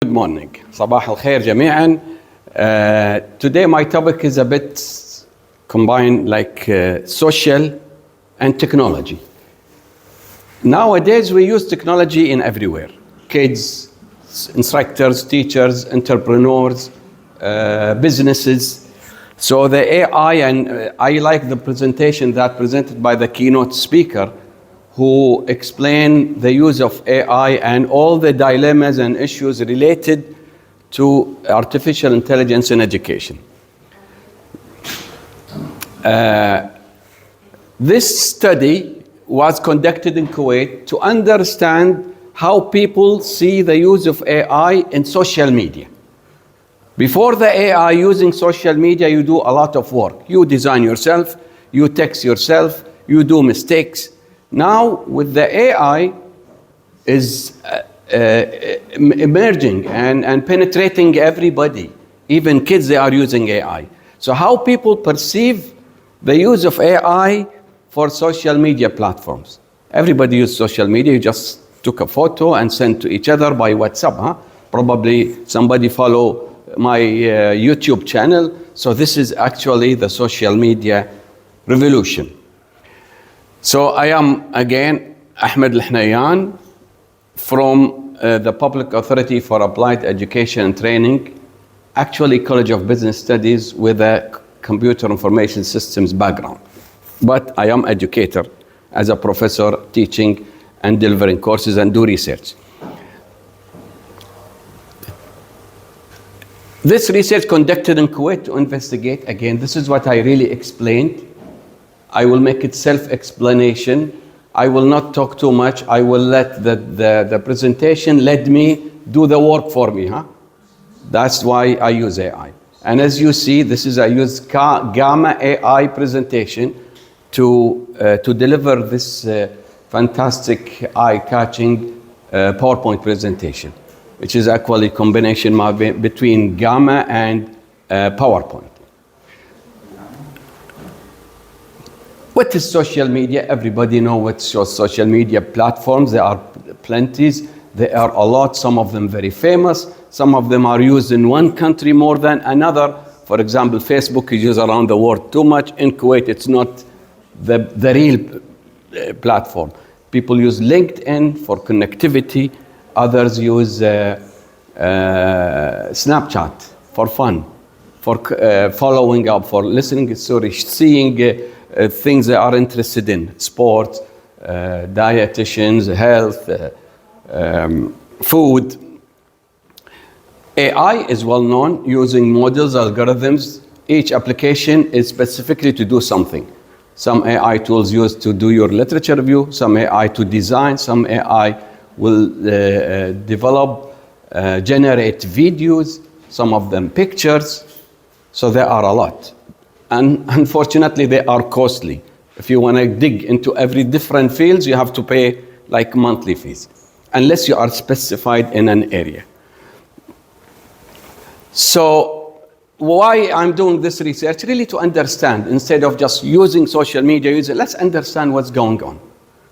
Good morning. صباح الخير جميعا. Today my topic is a bit combined like social and technology. Nowadays we use technology in everywhere. Kids, instructors, teachers, entrepreneurs, businesses. So the AI, and I like the presentation that presented by the keynote speaker who explained the use of AI and all the dilemmas and issues related to artificial intelligence in education. This study was conducted in Kuwait to understand how people see the use of AI in social media. Before the AI using social media, you do a lot of work. You design yourself, you text yourself, you do mistakes. Now, with the AI is emerging and penetrating everybody. Even kids, they are using AI. So how people perceive the use of AI for social media platforms. Everybody uses social media. You just took a photo and sent to each other by WhatsApp. Huh? Probably somebody follow my YouTube channel. So this is actually the social media revolution. So I am again Ahmed Al-Hunaiyyan from the Public Authority for Applied Education and Training, actually College of Business Studies with a computer information systems background. But I am educator as a professor teaching and delivering courses and do research. This research conducted in Kuwait to investigate, again, this is what I really explained. I will make it self-explanation. I will not talk too much. I will let the presentation let me do the work for me. Huh? That's why I use AI. And as you see, this is I use Gamma AI presentation to deliver this fantastic eye-catching PowerPoint presentation, which is actually a combination between Gamma and PowerPoint. What is social media? Everybody knows what social media platforms. There are plenties. There are a lot, some of them very famous. Some of them are used in one country more than another. For example, Facebook is used around the world too much. In Kuwait, it's not the real platform. People use LinkedIn for connectivity. Others use Snapchat for fun, for following up, for listening stories, seeing things they are interested in, sports, dietitians, health, food. AI is well known, using models, algorithms. Each application is specifically to do something. Some AI tools used to do your literature review, some AI to design, some AI will develop, generate videos, some of them pictures. So there are a lot. And unfortunately, they are costly. If you want to dig into every different fields, you have to pay like monthly fees, unless you are specified in an area. So why I'm doing this research? Really to understand, instead of just using social media, let's understand what's going on.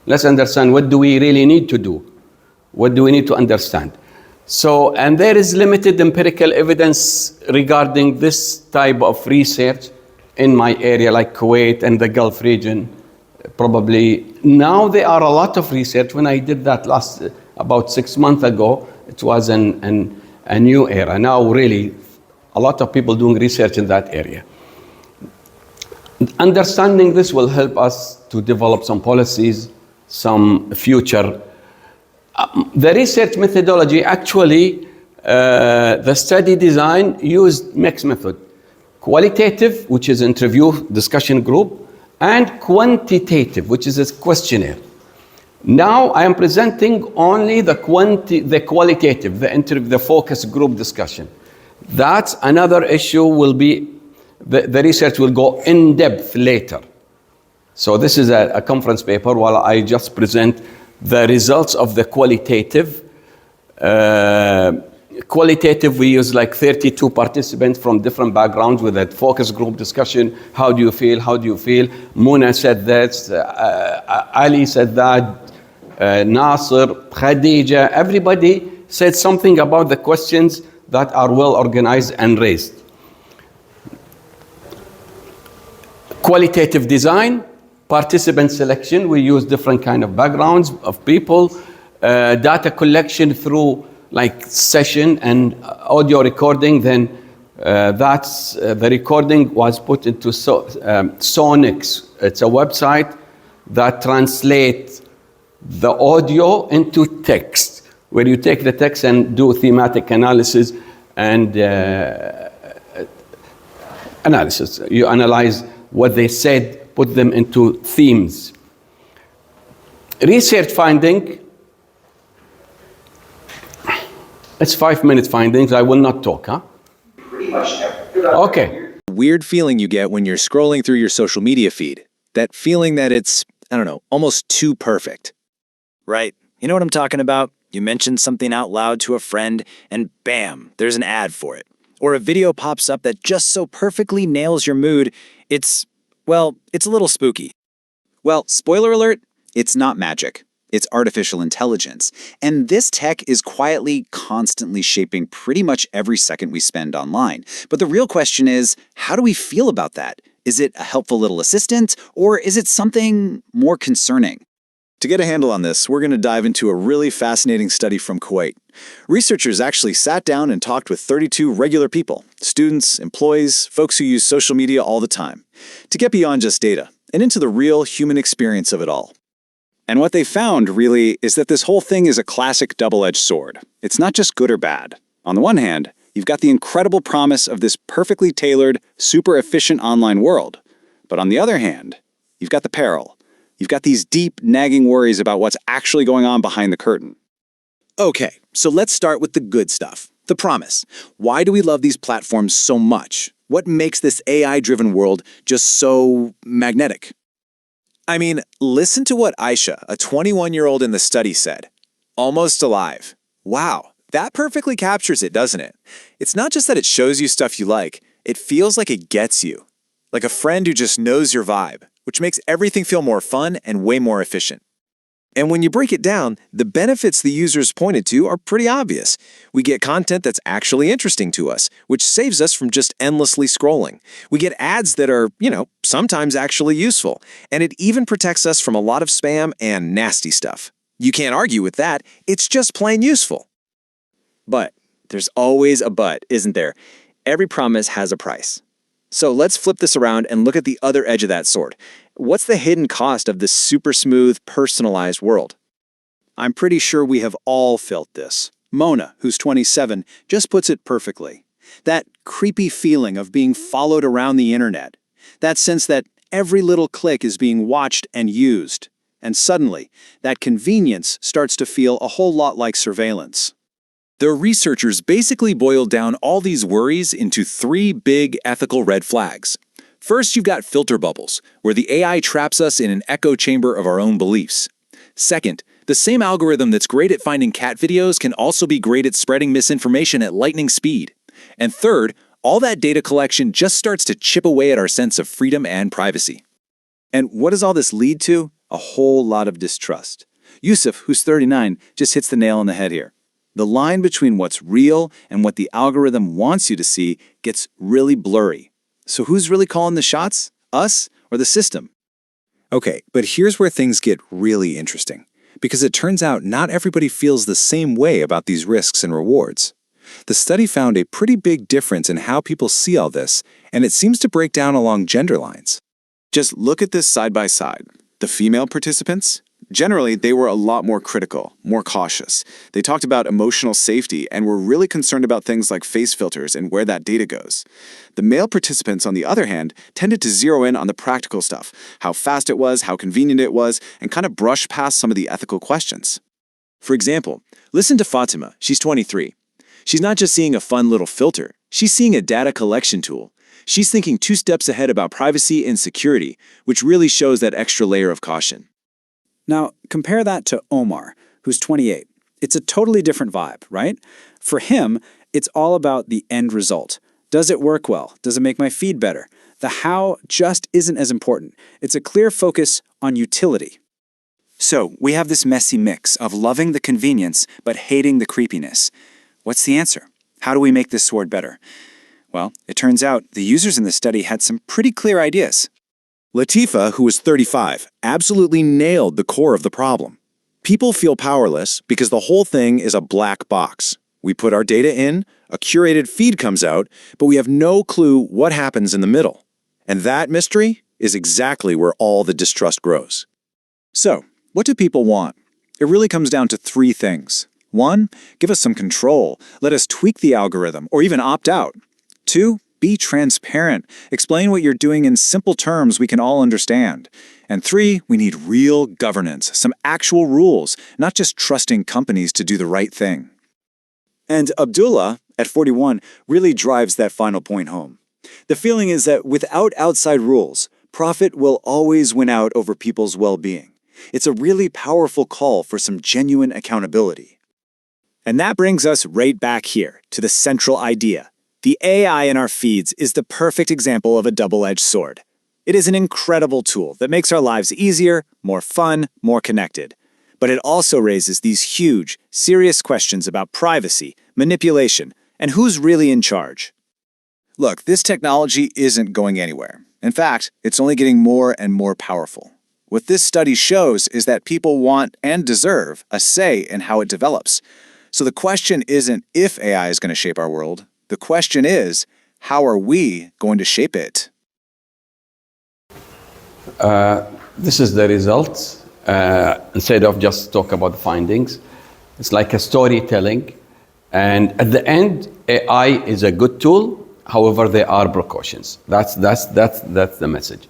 Let's understand what do we really need to do? What do we need to understand? So, and there is limited empirical evidence regarding this type of research in my area, like Kuwait and the Gulf region. Probably now there are a lot of research. When I did that about 6 months ago, it was a new era. Now really, a lot of people doing research in that area. Understanding this will help us to develop some policies, some future. The research methodology, actually, the study design used mixed method. Qualitative, which is interview discussion group, and quantitative, which is a questionnaire. Now I am presenting only the qualitative, the focus group discussion. That's another issue. Will be the research will go in depth later. So this is a conference paper while I just present the results of the qualitative. Qualitative, we use like 32 participants from different backgrounds with a focus group discussion. How do you feel? How do you feel? Muna said that, Ali said that, Nasser, Khadija, everybody said something about the questions that are well organized and raised. Qualitative design, participant selection, we use different kind of backgrounds of people, data collection through like session and audio recording, then the recording was put into Sonics. It's a website that translates the audio into text, where you take the text and do thematic analysis and analysis. You analyze what they said, put them into themes. Research finding, it's 5-minute findings. I will not talk, huh? Okay. Weird feeling you get when you're scrolling through your social media feed. That feeling that it's, I don't know, almost too perfect. Right. You know what I'm talking about? You mention something out loud to a friend, and bam, there's an ad for it. Or a video pops up that just so perfectly nails your mood, it's a little spooky. Well, spoiler alert, it's not magic. It's artificial intelligence. And this tech is quietly, constantly shaping pretty much every second we spend online. But the real question is, how do we feel about that? Is it a helpful little assistant, or is it something more concerning? To get a handle on this, we're going to dive into a really fascinating study from Kuwait. Researchers actually sat down and talked with 32 regular people, students, employees, folks who use social media all the time, to get beyond just data and into the real human experience of it all. And what they found, really, is that this whole thing is a classic double-edged sword. It's not just good or bad. On the one hand, you've got the incredible promise of this perfectly tailored, super efficient online world. But on the other hand, you've got the peril. You've got these deep, nagging worries about what's actually going on behind the curtain. Okay, so let's start with the good stuff, the promise. Why do we love these platforms so much? What makes this AI-driven world just so magnetic? I mean, listen to what Aisha, a 21-year-old in the study, said. Almost alive. Wow, that perfectly captures it, doesn't it? It's not just that it shows you stuff you like, it feels like it gets you. Like a friend who just knows your vibe, which makes everything feel more fun and way more efficient. And when you break it down, the benefits the users pointed to are pretty obvious. We get content that's actually interesting to us, which saves us from just endlessly scrolling. We get ads that are, sometimes actually useful. And it even protects us from a lot of spam and nasty stuff. You can't argue with that. It's just plain useful. But there's always a but, isn't there? Every promise has a price. So let's flip this around and look at the other edge of that sword. What's the hidden cost of this super smooth, personalized world? I'm pretty sure we have all felt this. Mona, who's 27, just puts it perfectly. That creepy feeling of being followed around the internet. That sense that every little click is being watched and used. And suddenly, that convenience starts to feel a whole lot like surveillance. The researchers basically boiled down all these worries into 3 big ethical red flags. First, you've got filter bubbles, where the AI traps us in an echo chamber of our own beliefs. Second, the same algorithm that's great at finding cat videos can also be great at spreading misinformation at lightning speed. And third, all that data collection just starts to chip away at our sense of freedom and privacy. And what does all this lead to? A whole lot of distrust. Yusuf, who's 39, just hits the nail on the head here. The line between what's real and what the algorithm wants you to see gets really blurry. So who's really calling the shots? Us or the system? Okay, but here's where things get really interesting. Because it turns out not everybody feels the same way about these risks and rewards. The study found a pretty big difference in how people see all this, and it seems to break down along gender lines. Just look at this side by side. The female participants? Generally, they were a lot more critical, more cautious. They talked about emotional safety and were really concerned about things like face filters and where that data goes. The male participants, on the other hand, tended to zero in on the practical stuff, how fast it was, how convenient it was, and kind of brush past some of the ethical questions. For example, listen to Fatima. She's 23. She's not just seeing a fun little filter. She's seeing a data collection tool. She's thinking 2 steps ahead about privacy and security, which really shows that extra layer of caution. Now, compare that to Omar, who's 28. It's a totally different vibe, right? For him, it's all about the end result. Does it work well? Does it make my feed better? The how just isn't as important. It's a clear focus on utility. So, we have this messy mix of loving the convenience but hating the creepiness. What's the answer? How do we make this sword better? Well, it turns out the users in the study had some pretty clear ideas. Latifa, who was 35, absolutely nailed the core of the problem. People feel powerless because the whole thing is a black box. We put our data in, a curated feed comes out, but we have no clue what happens in the middle. And that mystery is exactly where all the distrust grows. So, what do people want? It really comes down to three things. 1, give us some control. Let us tweak the algorithm or even opt out. 2, be transparent. Explain what you're doing in simple terms we can all understand. And 3, we need real governance, some actual rules, not just trusting companies to do the right thing. And Abdullah, at 41, really drives that final point home. The feeling is that without outside rules, profit will always win out over people's well-being. It's a really powerful call for some genuine accountability. And that brings us right back here to the central idea. The AI in our feeds is the perfect example of a double-edged sword. It is an incredible tool that makes our lives easier, more fun, more connected. But it also raises these huge, serious questions about privacy, manipulation, and who's really in charge. Look, this technology isn't going anywhere. In fact, it's only getting more and more powerful. What this study shows is that people want and deserve a say in how it develops. So the question isn't if AI is going to shape our world. The question is, how are we going to shape it? This is the results. Instead of just talk about the findings, it's like a storytelling. And at the end, AI is a good tool. However, there are precautions. That's the message.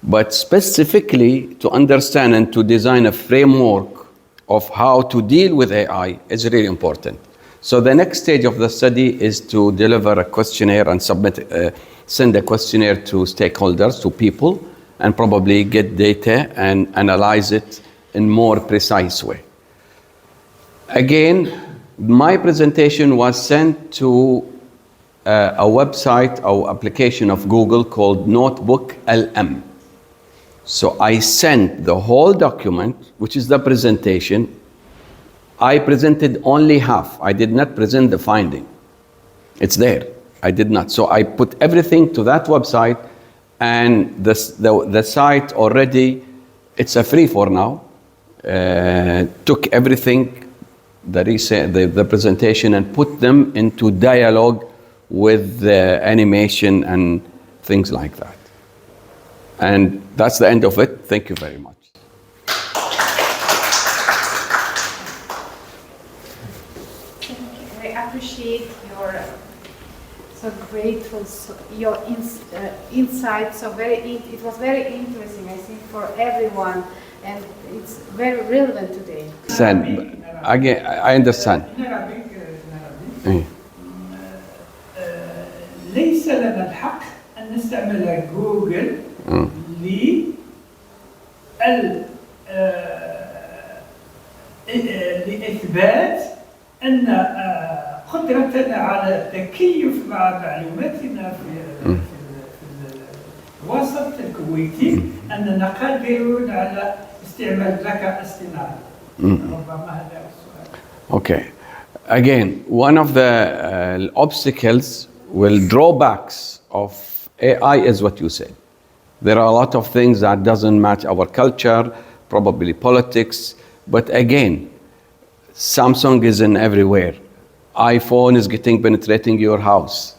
But specifically, to understand and to design a framework of how to deal with AI is really important. So the next stage of the study is to deliver a questionnaire and send a questionnaire to stakeholders, to people, and probably get data and analyze it in more precise way. Again, my presentation was sent to a website or application of Google called Notebook LM. So I sent the whole document, which is the presentation. I presented only half. I did not present the finding. It's there. I did not. So I put everything to that website, and the site already, it's a free for now, took everything, the presentation, and put them into dialogue with the animation and things like that. And that's the end of it. Thank you very much. I appreciate your so grateful your insights. So it was very interesting, I think, for everyone, and it's very relevant today. Again, I understand. ليس لنا الحق أن نستعمل جوجل لإثبات أن قدرتنا على التكيف مع معلوماتنا في الوسط الكويتي أننا قادرون على استعمال الذكاء الاصطناعي. ربما هذا السؤال. Okay. Again, one of the obstacles, drawbacks of AI is what you said. There are a lot of things that doesn't match our culture, probably politics, but again, Samsung is in everywhere. iPhone is penetrating your house.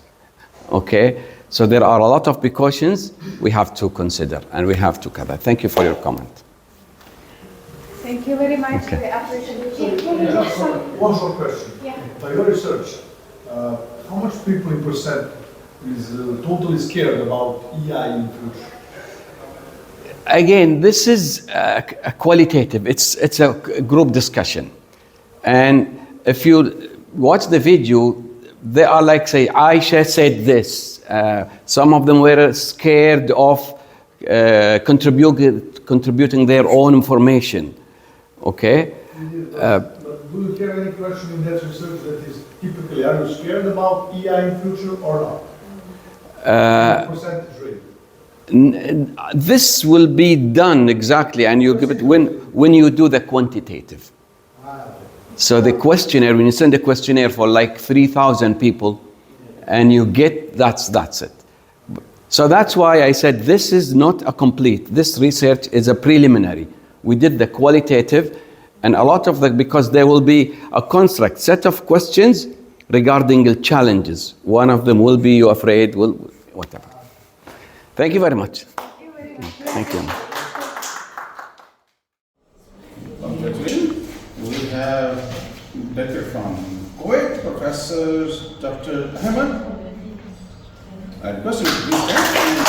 Okay? So there are a lot of precautions we have to consider and we have to cover. Thank you for your comment. Thank you very much. Okay. We appreciate Just one short question. Yeah. By your research, how much people in percent is totally scared about AI in the future? Again, this is a qualitative. It's a group discussion. And if you watch the video, they are like, say, Aisha said this. Some of them were scared of contributing their own information. Okay? But do you have any question in that research that is typically, are you scared about AI in future or not? Percentage rate. This will be done exactly, and you give it when you do the quantitative. So the questionnaire, when you send a questionnaire for like 3,000 people, and you get that's it. So that's why I said this is not a complete. This research is a preliminary. We did the qualitative, and a lot of because there will be a construct set of questions regarding the challenges. One of them will be, you afraid, will whatever. Thank you very much. Thank you. We have lecture from Kuwait, Professor Dr. Ahmed. Question, please.